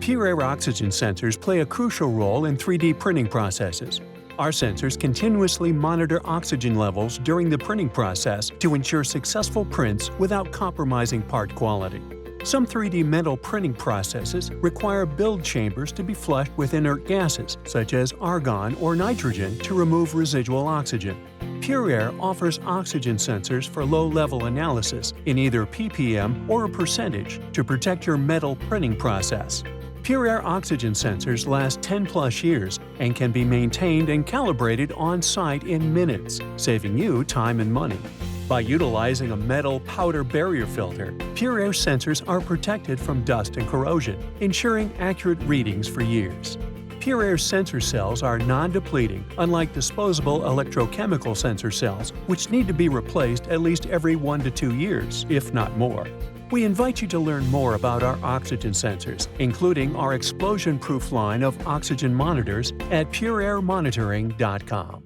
PureAire oxygen sensors play a crucial role in 3D printing processes. Our sensors continuously monitor oxygen levels during the printing process to ensure successful prints without compromising part quality. Some 3D metal printing processes require build chambers to be flushed with inert gases, such as argon or nitrogen, to remove residual oxygen. PureAire offers oxygen sensors for low-level analysis in either ppm or a percentage to protect your metal printing process. PureAire oxygen sensors last 10+ years and can be maintained and calibrated on-site in minutes, saving you time and money. By utilizing a metal powder barrier filter, PureAire sensors are protected from dust and corrosion, ensuring accurate readings for years. PureAire sensor cells are non-depleting, unlike disposable electrochemical sensor cells, which need to be replaced at least every 1 to 2 years, if not more. We invite you to learn more about our oxygen sensors, including our explosion-proof line of oxygen monitors, at PureAiremonitoring.com.